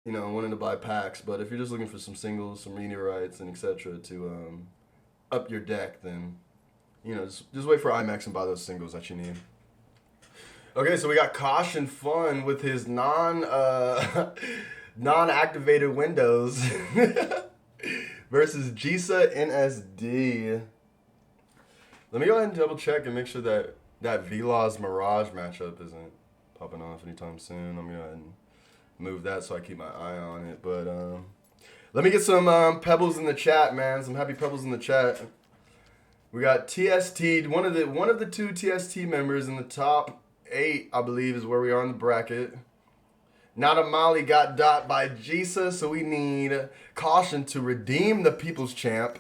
you know, wanting to buy packs. But if you're just looking for some singles, some meteorites, and etc. to up your deck, then you know, just wait for IMAX and buy those singles that you need. Okay, so we got Cautionfun with his non-activated windows versus GisaNSD. Let me go ahead and double check and make sure that that Vloz's Mirage matchup isn't popping off anytime soon. I'm gonna go ahead and move that so I keep my eye on it. But let me get some pebbles in the chat, man. Some happy pebbles in the chat. We got TST, one of the two TST members in the top 8, I believe, is where we are in the bracket. Not a Molly got dot by Gisa, so we need Caution to redeem the People's Champ.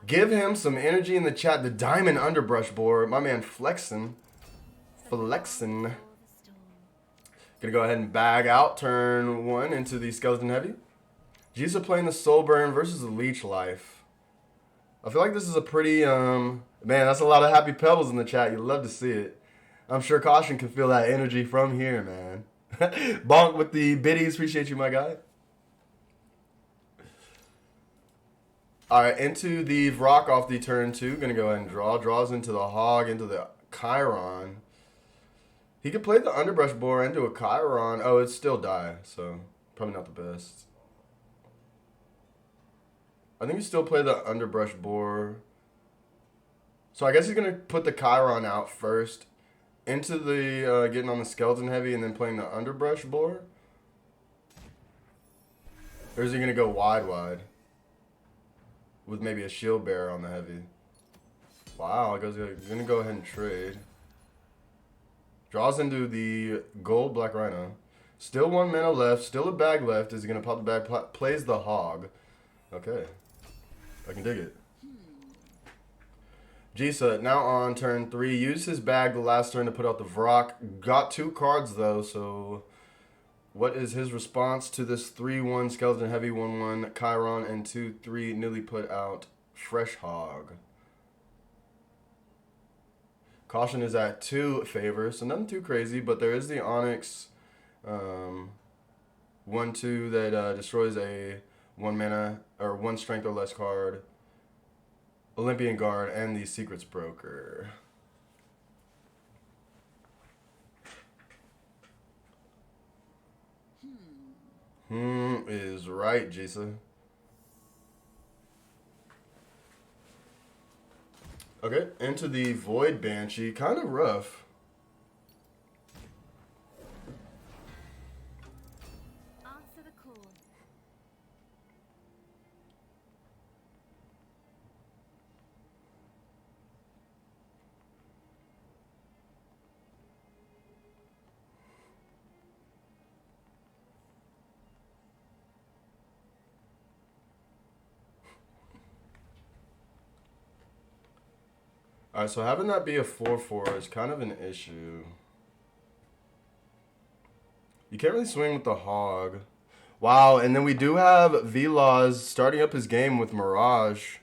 Give him some energy in the chat. The Diamond Underbrush board. My man flexing. Gonna go ahead and bag out turn 1 into the Skeleton Heavy. Gisa playing the Soul Burn versus the Leech Life. I feel like this is a pretty, man, that's a lot of happy pebbles in the chat. You love to see it. I'm sure Caution can feel that energy from here, man. Bonk with the biddies. Appreciate you, my guy. All right, into the Vrock off the turn 2. Gonna go ahead and draw. Draws into the Hog, into the Chiron. He could play the Underbrush board into a Chiron. Oh, it's still die, so probably not the best. I think he still play the Underbrush board. So I guess he's going to put the Chiron out first. Into the getting on the Skeleton Heavy and then playing the Underbrush board. Or is he going to go wide? With maybe a Shield Bearer on the Heavy. Wow, he's going to go ahead and trade. Draws into the Gold Black Rhino. Still 1 mana left. Still a bag left. Is he going to pop the bag? Plays the Hog. Okay. I can dig it. Gisa, now on turn 3. Used his bag the last turn to put out the Vrock. Got 2 cards, though, so what is his response to this 3-1 Skeleton Heavy, 1-1 Chiron, and 2-3 newly put out Fresh Hog? Caution is at 2 favors, so nothing too crazy, but there is the Onyx 1-2 that destroys a 1 mana or 1 strength or less card, Olympian Guard, and the Secrets Broker. Is right, Jisa. Okay, into the Void Banshee. Kind of rough. Answer the call. Alright, so having that be a 4-4 is kind of an issue. You can't really swing with the Hog. Wow, and then we do have Vloz starting up his game with Mirage.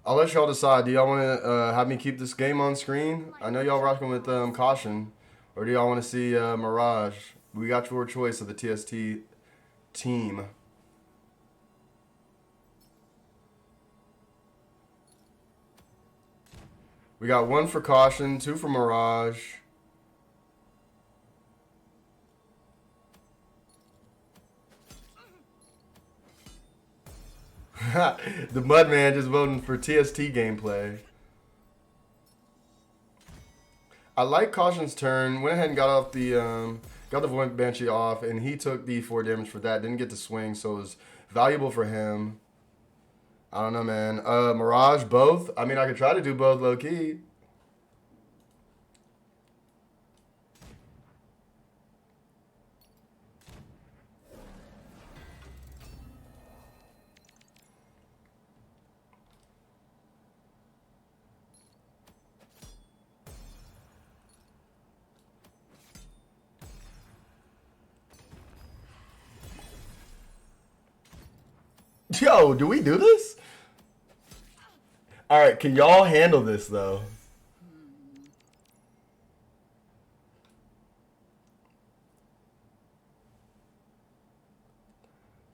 I'll let y'all decide. Do y'all want to have me keep this game on screen? I know y'all rocking with Caution. Or do y'all want to see Mirage? We got your choice of the TST team. We got 1 for Caution, 2 for Mirage. The Mudman just voting for TST gameplay. I like Caution's turn. Went ahead and got off the got the Void Banshee off, and he took the 4 damage for that. Didn't get to swing, so it was valuable for him. I don't know, man. Mirage, both. I mean, I could try to do both low key. Yo, do we do this? All right, can y'all handle this though?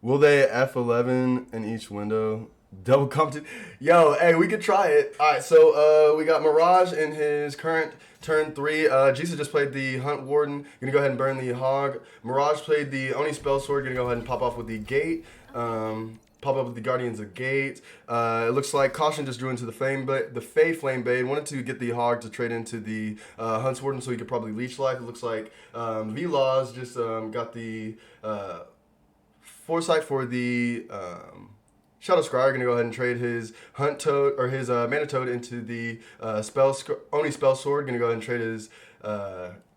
Will they F11 in each window? Double compton. Yo, hey, we could try it. All right, so we got Mirage in his current turn 3. Gisa just played the Hunt Warden. Gonna go ahead and burn the Hog. Mirage played the Oni Spell Sword. Gonna go ahead and pop off with the Gate. Pop up with the Guardians of Gate. It looks like Caution just drew into the Fey Flame Blade. Wanted to get the Hog to trade into the Hunt Warden so he could probably leech life. It looks like Vlozkill just got the foresight for the Shadow Scryer. Going to go ahead and trade his Hunt Toad or his Mana Toad into the Oni Spell Sword. Going to go ahead and trade his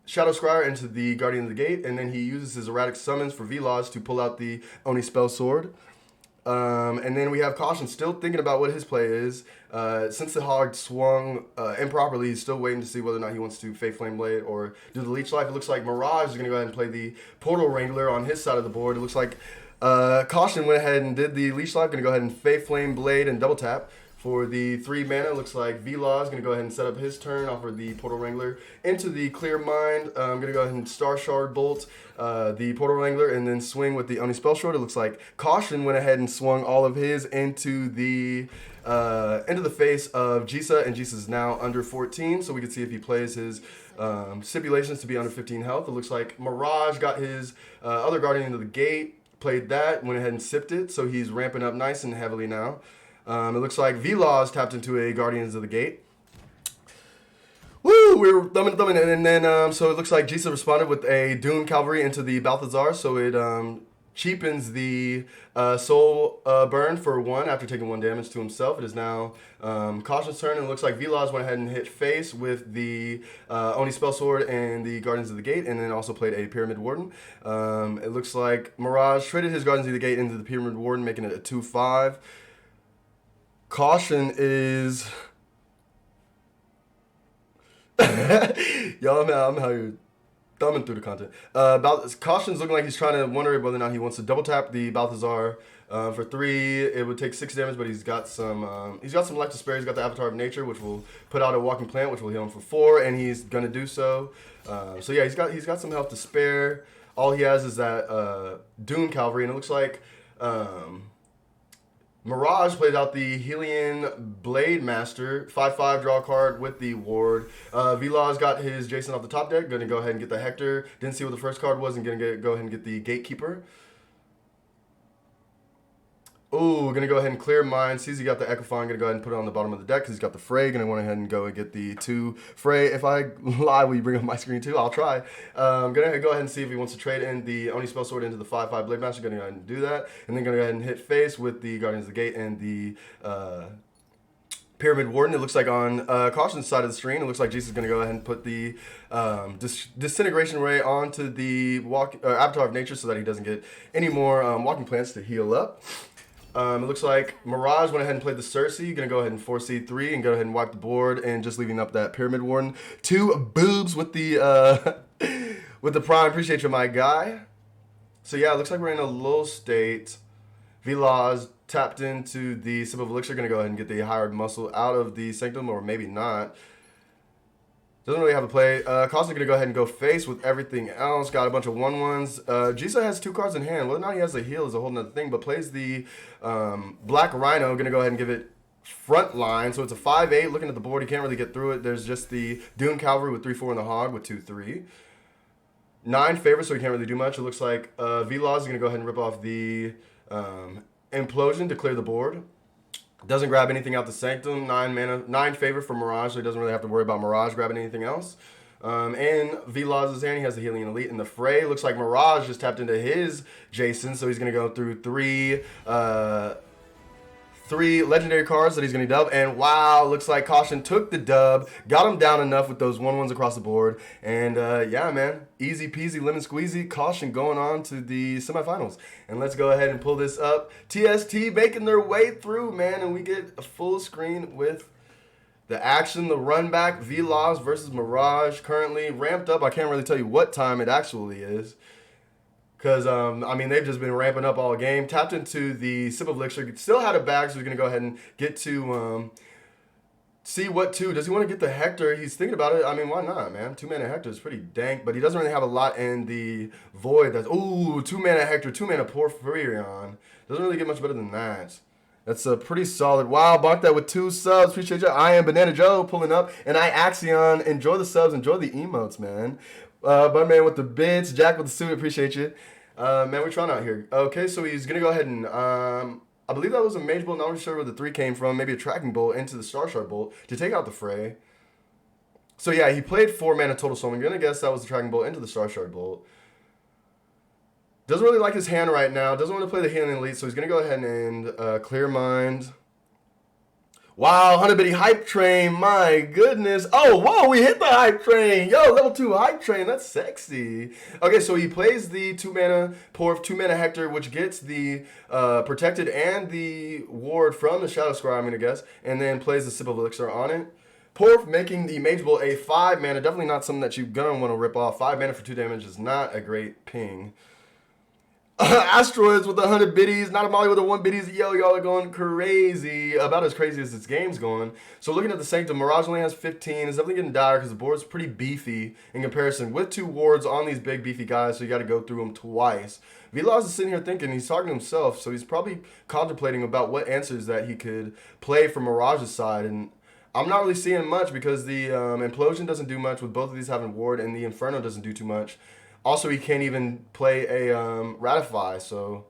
Shadow Scryer into the Guardian of the Gate, and then he uses his erratic summons for Vlozkill to pull out the Oni Spell Sword. And then we have Caution still thinking about what his play is. Since the Hog swung improperly, he's still waiting to see whether or not he wants to Fey Flame Blade or do the Leech Life. It looks like Mirage is going to go ahead and play the Portal Wrangler on his side of the board. It looks like Caution went ahead and did the Leech Life. Going to go ahead and Fey Flame Blade and double tap. For the 3 mana, it looks like Vlozkill is going to go ahead and set up his turn, offer the Portal Wrangler into the Clear Mind. I'm going to go ahead and Star Shard Bolt the Portal Wrangler and then swing with the Oni Spell Sword. It looks like Caution went ahead and swung all of his into the face of Gisa, and Gisa's now under 14, so we can see if he plays his stipulations to be under 15 health. It looks like Mirage got his other Guardian into the Gate, played that, went ahead and sipped it, so he's ramping up nice and heavily now. It looks like Vlozkill tapped into a Guardians of the Gate. Woo! We're thumbing, and then so it looks like Gisa responded with a Dune Cavalry into the Balthazar, so it cheapens the soul burn for 1 after taking 1 damage to himself. It is now Caution's turn, and it looks like Vlozkill went ahead and hit face with the Oni Spell Sword and the Guardians of the Gate, and then also played a Pyramid Warden. It looks like Mirage traded his Guardians of the Gate into the Pyramid Warden, making it a 2/5. Caution is... Yo, I'm how you're thumbing through the content. Caution's looking like he's trying to wonder whether or not he wants to double tap the Balthazar for 3. It would take 6 damage, but he's got some life to spare. He's got the Avatar of Nature, which will put out a Walking Plant, which will heal him for 4, and he's gonna do so. So yeah, he's got some health to spare. All he has is that Dune Cavalry, and it looks like Mirage played out the Helion Blade Master, 5/5 draw card with the ward. Vlozkill got his Jason off the top deck, gonna go ahead and get the Hector. Didn't see what the first card was, and gonna go ahead and get the Gatekeeper. Ooh, gonna go ahead and clear mine. Sees he got the Echophon, gonna go ahead and put it on the bottom of the deck because he's got the Frey. Gonna go ahead and go and get the 2 Frey. If I lie, will you bring up my screen too? I'll try. Gonna go ahead and see if he wants to trade in the Oni Spell Sword into the 5/5 Blade Master. Gonna go ahead and do that, and then gonna go ahead and hit face with the Guardians of the Gate and the Pyramid Warden. It looks like on Caution's side of the screen, it looks like Gisa's going to go ahead and put the Disintegration Ray onto the Avatar of Nature so that he doesn't get any more Walking Plants to heal up. It looks like Mirage went ahead and played the Cersei. Going to go ahead and force C3 and go ahead and wipe the board, and just leaving up that Pyramid Warden. 2 boobs with the with the Prime. Appreciate you, my guy. So yeah, it looks like we're in a lull state. Vlozkill tapped into the Sip of Elixir. Going to go ahead and get the Hired Muscle out of the Sanctum, or maybe not. Doesn't really have a play. Caution's going to go ahead and go face with everything else. Got a bunch of 1/1s. Gisa has 2 cards in hand. Whether or not he has a heal is a whole nother thing, but plays the Black Rhino. Going to go ahead and give it front line. So it's a 5/8. Looking at the board, he can't really get through it. There's just the Dune Cavalry with 3/4 in the Hog with 2/3. 9 favors, so he can't really do much. It looks like Vlozkill is going to go ahead and rip off the Implosion to clear the board. Doesn't grab anything out the Sanctum. 9 mana, 9 favor for Mirage, so he doesn't really have to worry about Mirage grabbing anything else. And Vlozkill's hand, he has the Helion Elite in the Fray. Looks like Mirage just tapped into his Jason, so he's going to go through 3 legendary cards that he's going to dub. And wow, looks like Caution took the dub, got him down enough with those 1/1s across the board. And yeah, man, easy peasy, lemon squeezy. Caution going on to the semifinals. And let's go ahead and pull this up. TST making their way through, man. And we get a full screen with the action, the run back. Vlozkill versus Mirage currently ramped up. I can't really tell you what time it actually is, because, I mean, they've just been ramping up all game. Tapped into the Sip of Elixir. Still had a bag, so he's going to go ahead and get to see what two. Does he want to get the Hector? He's thinking about it. I mean, why not, man? 2-mana Hector is pretty dank, but he doesn't really have a lot in the Void. That's, ooh, 2-mana Hector, 2-mana Porphyrion. Doesn't really get much better than that. That's a pretty solid. Wow, bonk that with 2 subs. Appreciate you. I am Banana Joe pulling up. And I Axion. Enjoy the subs. Enjoy the emotes, man. Budman with the bits. Jack with the suit. Appreciate you. Man, we're trying out here. Okay, so he's going to go ahead and... I believe that was a Mage Bolt. Not really sure where the 3 came from. Maybe a Tracking Bolt into the Star Shard Bolt to take out the Fray. So yeah, he played 4 mana total. So I'm going to guess that was the Tracking Bolt into the Star Shard Bolt. Doesn't really like his hand right now. Doesn't want to play the Healing Elite, so he's going to go ahead and clear mind. Wow, 100 Bitty Hype Train. My goodness. Oh, whoa, we hit the Hype Train. Yo, level 2 Hype Train. That's sexy. Okay, so he plays the 2-mana Porph, 2-mana Hector, which gets the Protected and the Ward from the Shadow Scry, I'm going to guess, and then plays the Sip of Elixir on it. Porph making the Mage Bolt a 5-mana. Definitely not something that you're going to want to rip off. 5 mana for 2 damage is not a great ping. Asteroids with 100 biddies, not a Molly with a 1 biddies. Yo, y'all are going crazy. About as crazy as this game's going. So looking at the Sanctum, Mirage only has 15. It's definitely getting dire because the board's pretty beefy in comparison with 2 wards on these big beefy guys, so you got to go through them twice. Vloz is sitting here thinking, he's talking to himself, so he's probably contemplating about what answers that he could play from Mirage's side. And I'm not really seeing much because the Implosion doesn't do much with both of these having ward, and the Inferno doesn't do too much. Also, he can't even play a Ratify, so...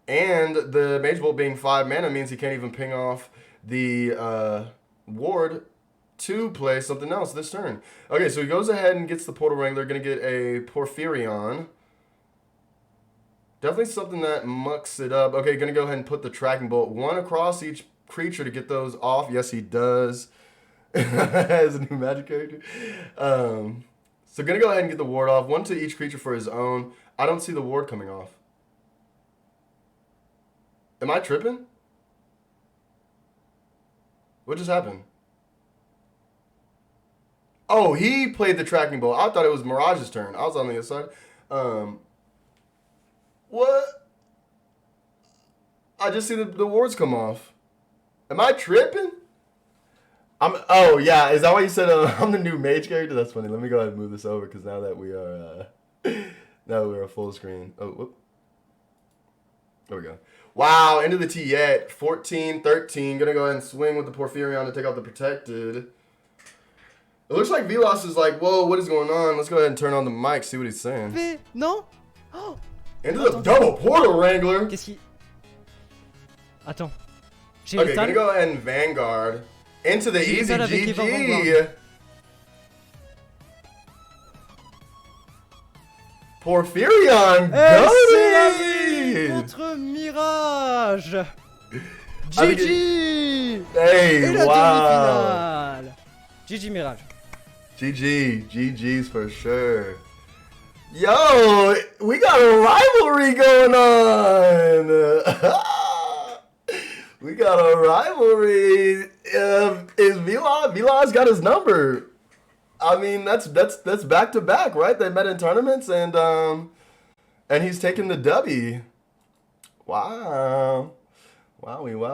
And the Mage Bolt being 5 mana means he can't even ping off the ward to play something else this turn. Okay, so he goes ahead and gets the Portal Wrangler. Going to get a Porphyrion. Definitely something that mucks it up. Okay, going to go ahead and put the Tracking Bolt 1 across each creature to get those off. Yes, he does. As a new magic character. So going to go ahead and get the ward off. 1 to each creature for his own. I don't see the ward coming off. Am I tripping? What just happened? Oh, he played the Tracking Bolt. I thought it was Mirage's turn. I was on the other side. What? I just see the wards come off. Am I tripping? Oh yeah, is that why you said I'm the new mage character? That's funny. Let me go ahead and move this over because now that we are now we're a full screen. Oh, whoop. There we go. Wow, into the T yet. 14-13. Gonna go ahead and swing with the Porphyrion to take out the Protected. It looks like Vloz is like, whoa, what is going on? Let's go ahead and turn on the mic, see what he's saying. Non. Oh. Into the double Portal Wrangler. Qu'est-ce qu'il... Attends. J'ai Okay, gonna go ahead and Vanguard. Into the easy GG. Porphyrion, c'est contre Mirage. GG. Hey, Et la wow. demi-finale. GG Mirage. GG. GG's for sure. Yo, we got a rivalry going on. We got a rivalry. Is Vloz got his number? I mean, that's back to back, right? They met in tournaments, and he's taking the W. Wow, wow.